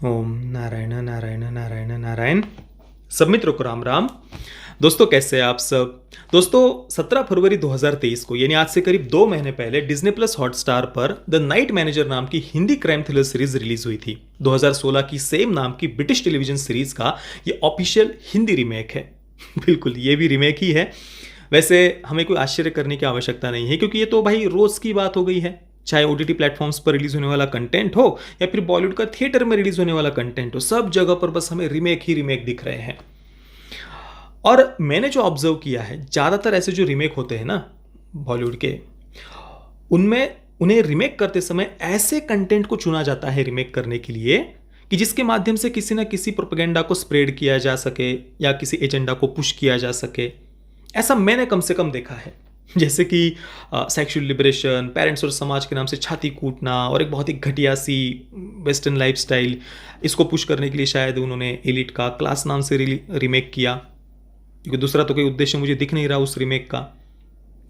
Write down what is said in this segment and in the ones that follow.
ओम नारायण नारायण नारायण नारायण। सब मित्रों को राम राम। दोस्तों कैसे हैं आप सब। दोस्तों 17 फरवरी 2023 को यानी आज से करीब 2 महीने पहले डिज्नी प्लस हॉटस्टार पर द नाइट मैनेजर नाम की Hindi crime thriller series release हुई थी। 2016 की सेम नाम की ब्रिटिश टेलीविजन सीरीज का ये ऑफिशियल हिंदी रीमेक है। बिल्कुल ये भी रीमेक ही है। वैसे हमें कोई आश्चर्य करने की आवश्यकता नहीं है क्योंकि ये तो भाई रोज की बात हो गई है। चाहे ओटीटी प्लेटफॉर्म्स पर रिलीज होने वाला कंटेंट हो या फिर बॉलीवुड का थिएटर में रिलीज होने वाला कंटेंट हो, सब जगह पर बस हमें रीमेक ही रीमेक दिख रहे हैं। और मैंने जो ऑब्जर्व किया है, ज़्यादातर ऐसे जो रीमेक होते हैं ना बॉलीवुड के, उनमें उन्हें रीमेक करते समय ऐसे कंटेंट को चुना जाता है रीमेक करने के लिए कि जिसके माध्यम से किसी ना किसी प्रोपेगेंडा को स्प्रेड किया जा सके या किसी एजेंडा को पुश किया जा सके। ऐसा मैंने कम से कम देखा है। जैसे कि सेक्सुअल लिबरेशन, पेरेंट्स और समाज के नाम से छाती कूटना और एक बहुत ही घटिया सी वेस्टर्न लाइफस्टाइल, इसको पुश करने के लिए शायद उन्होंने एलिट का क्लास नाम से रीमेक किया, क्योंकि दूसरा तो कोई उद्देश्य मुझे दिख नहीं रहा उस रीमेक का।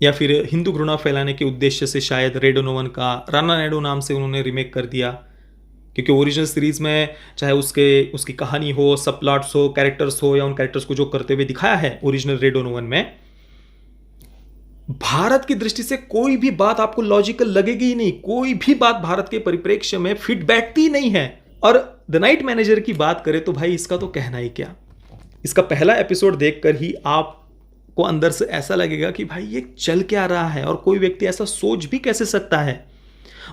या फिर हिंदू घृणा फैलाने के उद्देश्य से शायद रेड ओनोवन का राना नायडू नाम से उन्होंने रीमेक कर दिया, क्योंकि ओरिजिनल सीरीज में चाहे उसकी कहानी हो, सब प्लॉट्स हो, कैरेक्टर्स हो, या उन कैरेक्टर्स को जो करते हुए दिखाया है ओरिजिनल रेड ओनोवन में, भारत की दृष्टि से कोई भी बात आपको लॉजिकल लगेगी ही नहीं। कोई भी बात भारत के परिप्रेक्ष्य में फिट बैठती नहीं है। और द नाइट मैनेजर की बात करें तो भाई इसका तो कहना ही क्या। इसका पहला एपिसोड देखकर ही आपको अंदर से ऐसा लगेगा कि भाई ये चल क्या रहा है और कोई व्यक्ति ऐसा सोच भी कैसे सकता है।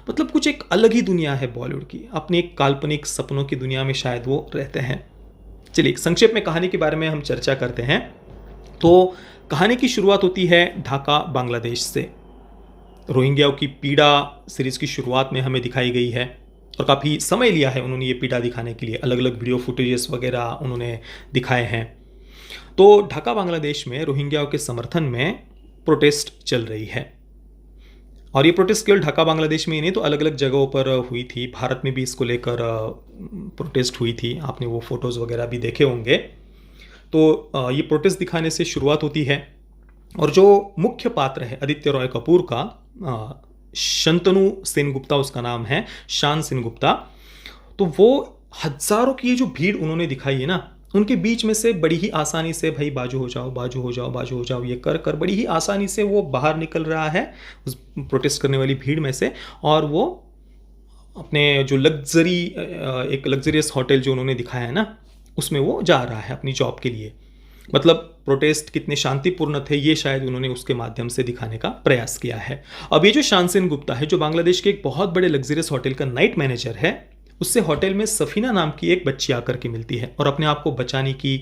मतलब कुछ एक अलग ही दुनिया है बॉलीवुड की, अपनी एक काल्पनिक सपनों की दुनिया में शायद वो रहते हैं। चलिए संक्षेप में कहानी के बारे में हम चर्चा करते हैं। तो कहानी की शुरुआत होती है ढाका बांग्लादेश से। रोहिंग्याओं की पीड़ा सीरीज की शुरुआत में हमें दिखाई गई है और काफ़ी समय लिया है उन्होंने ये पीड़ा दिखाने के लिए। अलग अलग वीडियो फुटेजेस वगैरह उन्होंने दिखाए हैं। तो ढाका बांग्लादेश में रोहिंग्याओं के समर्थन में प्रोटेस्ट चल रही है। और ये प्रोटेस्ट केवल ढाका बांग्लादेश में ही नहीं, तो अलग अलग जगहों पर हुई थी। भारत में भी इसको लेकर प्रोटेस्ट हुई थी। आपने वो फोटोज़ वगैरह भी देखे होंगे। तो ये प्रोटेस्ट दिखाने से शुरुआत होती है और जो मुख्य पात्र है आदित्य रॉय कपूर का, शंतनु सेनगुप्ता उसका नाम है, शान सेनगुप्ता, तो वो हजारों की ये जो भीड़ उन्होंने दिखाई है ना, उनके बीच में से बड़ी ही आसानी से भाई बाजू हो जाओ, बाजू हो जाओ, बाजू हो जाओ, ये कर कर बड़ी ही आसानी से वो बाहर निकल रहा है उस प्रोटेस्ट करने वाली भीड़ में से। और वो अपने जो एक लग्जरियस होटल जो उन्होंने दिखाया है ना, उसमें वो जा रहा है अपनी जॉब के लिए। मतलब प्रोटेस्ट कितने शांतिपूर्ण थे ये शायद उन्होंने उसके माध्यम से दिखाने का प्रयास किया है। अब ये जो शान सेनगुप्ता है, जो बांग्लादेश के एक बहुत बड़े लग्जरियस होटल का नाइट मैनेजर है, उससे होटल में सफीना नाम की एक बच्ची आकर के मिलती है और अपने आप को बचाने की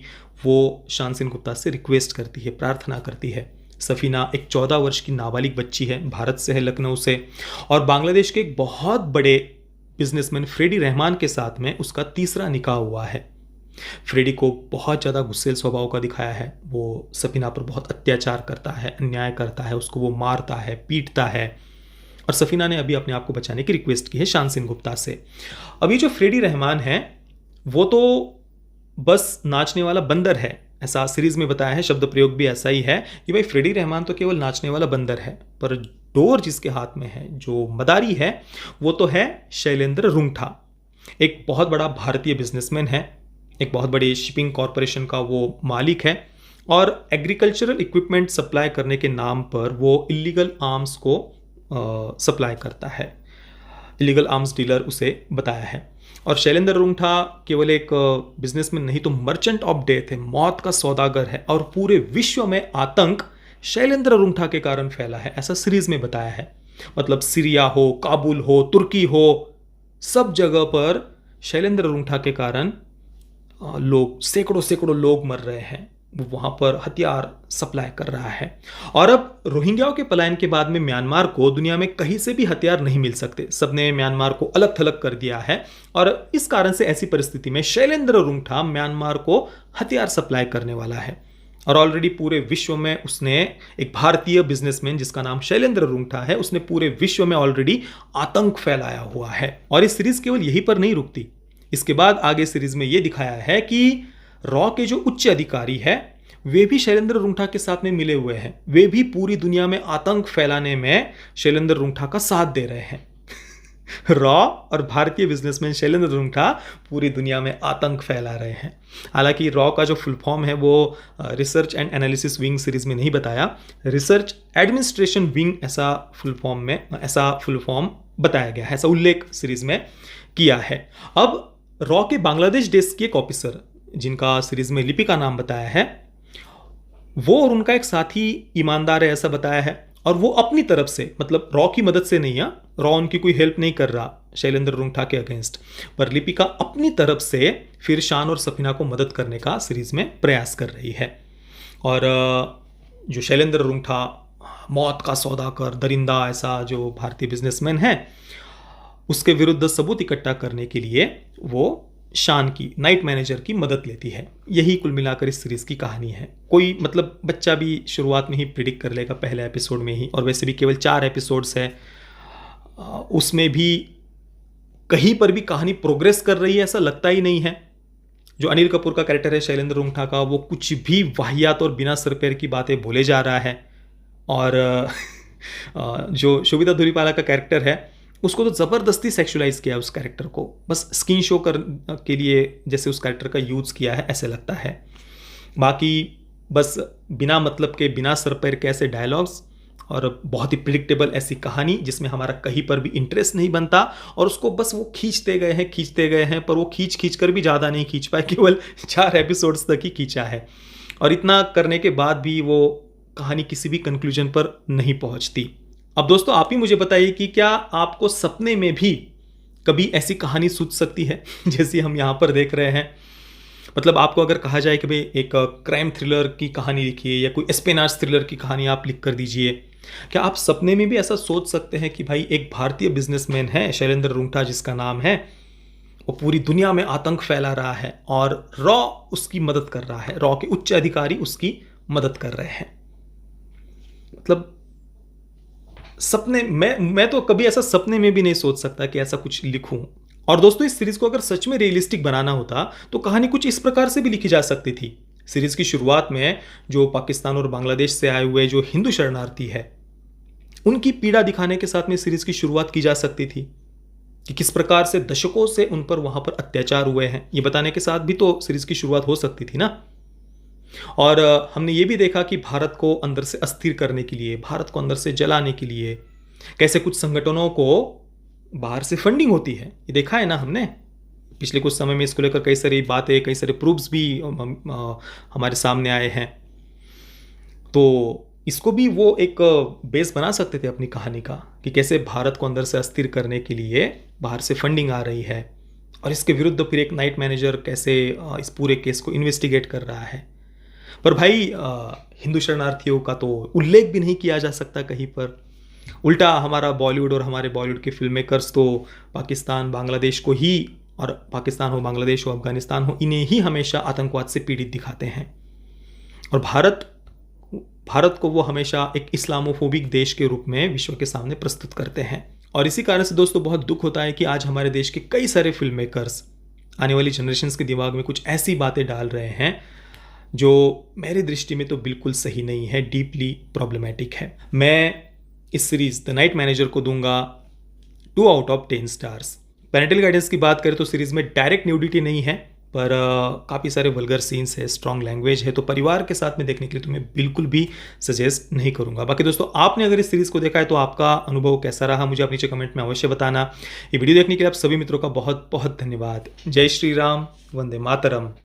वो शान सेनगुप्ता से रिक्वेस्ट करती है, प्रार्थना करती है। सफीना एक 14 वर्ष की नाबालिग बच्ची है, भारत से है, लखनऊ से, और बांग्लादेश के एक बहुत बड़े बिजनेसमैन फ्रेडी रहमान के साथ में उसका तीसरा निकाह हुआ है। फ्रेडी को बहुत ज़्यादा गुस्सेल स्वभाव का दिखाया है। वो सफीना पर बहुत अत्याचार करता है, अन्याय करता है, उसको वो मारता है, पीटता है। और सफीना ने अभी अपने आप को बचाने की रिक्वेस्ट की है शान सेनगुप्ता से। अभी जो फ्रेडी रहमान है वो तो बस नाचने वाला बंदर है, ऐसा सीरीज में बताया है। शब्द प्रयोग भी ऐसा ही है कि भाई फ्रेडी रहमान तो केवल नाचने वाला बंदर है, पर डोर जिसके हाथ में है, जो मदारी है, वो तो है शैलेंद्र रुंगठा। एक बहुत बड़ा भारतीय बिजनेसमैन है, एक बहुत बड़ी शिपिंग कॉरपोरेशन का वो मालिक है और एग्रीकल्चरल इक्विपमेंट सप्लाई करने के नाम पर वो इलीगल आर्म्स को सप्लाई करता है। इलीगल आर्म्स डीलर उसे बताया है। और शैलेंद्र रुंगठा केवल एक बिजनेसमैन नहीं तो मर्चेंट ऑफ डेथ है, मौत का सौदागर है। और पूरे विश्व में आतंक शैलेंद्र रुंगठा के कारण फैला है, ऐसा सीरीज में बताया है। मतलब सीरिया हो, काबुल हो, तुर्की हो, सब जगह पर शैलेंद्र रुंगठा के कारण लोग, सैकड़ों सैकड़ों लोग मर रहे हैं। वो वहाँ पर हथियार सप्लाई कर रहा है। और अब रोहिंग्याओं के पलायन के बाद में म्यांमार को दुनिया में कहीं से भी हथियार नहीं मिल सकते। सबने म्यांमार को अलग थलग कर दिया है और इस कारण से ऐसी परिस्थिति में शैलेंद्र रुंगठा म्यांमार को हथियार सप्लाई करने वाला है। और ऑलरेडी पूरे विश्व में उसने, एक भारतीय बिजनेसमैन जिसका नाम शैलेंद्र रुंगठा है, उसने पूरे विश्व में ऑलरेडी आतंक फैलाया हुआ है। और इस सीरीज केवल यहीं पर नहीं रुकती। इसके बाद आगे सीरीज में यह दिखाया है कि रॉ के जो उच्च अधिकारी है वे भी शैलेंद्र रुंगठा के साथ में मिले हुए हैं। वे भी पूरी दुनिया में आतंक फैलाने में शैलेंद्र रुंगठा का साथ दे रहे हैं। रॉ और भारतीय बिजनेसमैन शैलेंद्र रुंगटा पूरी दुनिया में आतंक फैला रहे हैं। हालांकि रॉ का जो फुल फॉर्म है वो research and analysis wing series में नहीं बताया, रिसर्च एडमिनिस्ट्रेशन विंग ऐसा फुल फॉर्म बताया गया है, ऐसा उल्लेख सीरीज में किया है। अब रॉ के बांग्लादेश डेस्क के एक ऑफिसर जिनका सीरीज में लिपि का नाम बताया है, वो और उनका एक साथी ईमानदार है ऐसा बताया है, और वो अपनी तरफ से, मतलब रॉ की मदद से नहीं है, रॉ उनकी कोई हेल्प नहीं कर रहा शैलेंद्र रुंगटा के अगेंस्ट, पर लिपिका अपनी तरफ से फिर शान और सफीना को मदद करने का सीरीज में प्रयास कर रही है। और जो शैलेंद्र रुंगटा मौत का सौदा कर दरिंदा ऐसा जो भारतीय बिजनेसमैन है, उसके विरुद्ध सबूत इकट्ठा करने के लिए वो शान की, नाइट मैनेजर की मदद लेती है। यही कुल मिलाकर इस सीरीज की कहानी है। कोई मतलब बच्चा भी शुरुआत में ही प्रिडिक्ट कर लेगा पहले एपिसोड में ही, और वैसे भी केवल 4 एपिसोड्स है, उसमें भी कहीं पर भी कहानी प्रोग्रेस कर रही है ऐसा लगता ही नहीं है। जो अनिल कपूर का कैरेक्टर है शैलेंद्र रुंगटा का, वो कुछ भी वाहियात और बिना सर पैर की बातें बोले जा रहा है, और जो शोभिता धुलीपाला का कैरेक्टर है उसको तो ज़बरदस्ती सेक्सुअलाइज किया उस कैरेक्टर को, बस स्किन शो कर के लिए जैसे उस कैरेक्टर का यूज़ किया है ऐसे लगता है। बाकी बस बिना मतलब के, बिना सर पैर के ऐसे डायलॉग्स और बहुत ही प्रिडिक्टेबल ऐसी कहानी जिसमें हमारा कहीं पर भी इंटरेस्ट नहीं बनता, और उसको बस वो खींचते गए हैं, पर वो खींच कर भी ज़्यादा नहीं खींच पाए, केवल 4 एपिसोड्स तक ही खींचा है। और इतना करने के बाद भी वो कहानी किसी भी कंक्लूजन पर नहीं पहुंचती। अब दोस्तों आप ही मुझे बताइए कि क्या आपको सपने में भी कभी ऐसी कहानी सूझ सकती है जैसी हम यहाँ पर देख रहे हैं? मतलब आपको अगर कहा जाए कि भाई एक क्राइम थ्रिलर की कहानी लिखिए या कोई एस्पेनाज थ्रिलर की कहानी आप लिख कर दीजिए, क्या आप सपने में भी ऐसा सोच सकते हैं कि भाई एक भारतीय बिजनेसमैन है शैलेंद्र रुंगटा जिसका नाम है, वो पूरी दुनिया में आतंक फैला रहा है और रॉ उसकी मदद कर रहा है, रॉ के उच्च अधिकारी उसकी मदद कर रहे हैं? मतलब सपने मैं तो कभी ऐसा सपने में भी नहीं सोच सकता कि ऐसा कुछ लिखूं। और दोस्तों इस सीरीज को अगर सच में रियलिस्टिक बनाना होता तो कहानी कुछ इस प्रकार से भी लिखी जा सकती थी। सीरीज की शुरुआत में जो पाकिस्तान और बांग्लादेश से आए हुए जो हिंदू शरणार्थी है उनकी पीड़ा दिखाने के साथ में सीरीज की शुरुआत की जा सकती थी कि किस प्रकार से दशकों से उन पर वहां पर अत्याचार हुए हैं, ये बताने के साथ भी तो सीरीज की शुरुआत हो सकती थी ना। और हमने ये भी देखा कि भारत को अंदर से अस्थिर करने के लिए, भारत को अंदर से जलाने के लिए कैसे कुछ संगठनों को बाहर से फंडिंग होती है, ये देखा है ना हमने पिछले कुछ समय में। इसको लेकर कई सारी बातें, कई सारे प्रूफ्स भी हमारे सामने आए हैं। तो इसको भी वो एक बेस बना सकते थे अपनी कहानी का कि कैसे भारत को अंदर से अस्थिर करने के लिए बाहर से फंडिंग आ रही है, और इसके विरुद्ध फिर एक नाइट मैनेजर कैसे इस पूरे केस को इन्वेस्टिगेट कर रहा है। पर भाई हिंदू शरणार्थियों का तो उल्लेख भी नहीं किया जा सकता कहीं पर। उल्टा हमारा बॉलीवुड और हमारे बॉलीवुड के फिल्म मेकर्स तो पाकिस्तान बांग्लादेश को ही, और पाकिस्तान हो, बांग्लादेश हो, अफगानिस्तान हो, इन्हें ही हमेशा आतंकवाद से पीड़ित दिखाते हैं। और भारत को वो हमेशा एक इस्लामोफोबिक देश के रूप में विश्व के सामने प्रस्तुत करते हैं। और इसी कारण से दोस्तों बहुत दुख होता है कि आज हमारे देश के कई सारे फिल्म मेकर्स आने वाली जनरेशन्स के दिमाग में कुछ ऐसी बातें डाल रहे हैं जो मेरी दृष्टि में तो बिल्कुल सही नहीं है, डीपली प्रॉब्लमैटिक है। मैं इस सीरीज द नाइट मैनेजर को दूंगा 2 out of 10 stars. Parental guidance की बात करें तो सीरीज में डायरेक्ट न्यूडिटी नहीं है, पर काफ़ी सारे वल्गर सीन्स है, स्ट्रॉन्ग लैंग्वेज है, तो परिवार के साथ में देखने के लिए तो मैं बिल्कुल भी सजेस्ट नहीं करूंगा। बाकी दोस्तों आपने अगर इस सीरीज को देखा है तो आपका अनुभव कैसा रहा मुझे आप नीचे कमेंट में अवश्य बताना। ये वीडियो देखने के लिए आप सभी मित्रों का बहुत बहुत धन्यवाद। जय श्री राम, वंदे मातरम।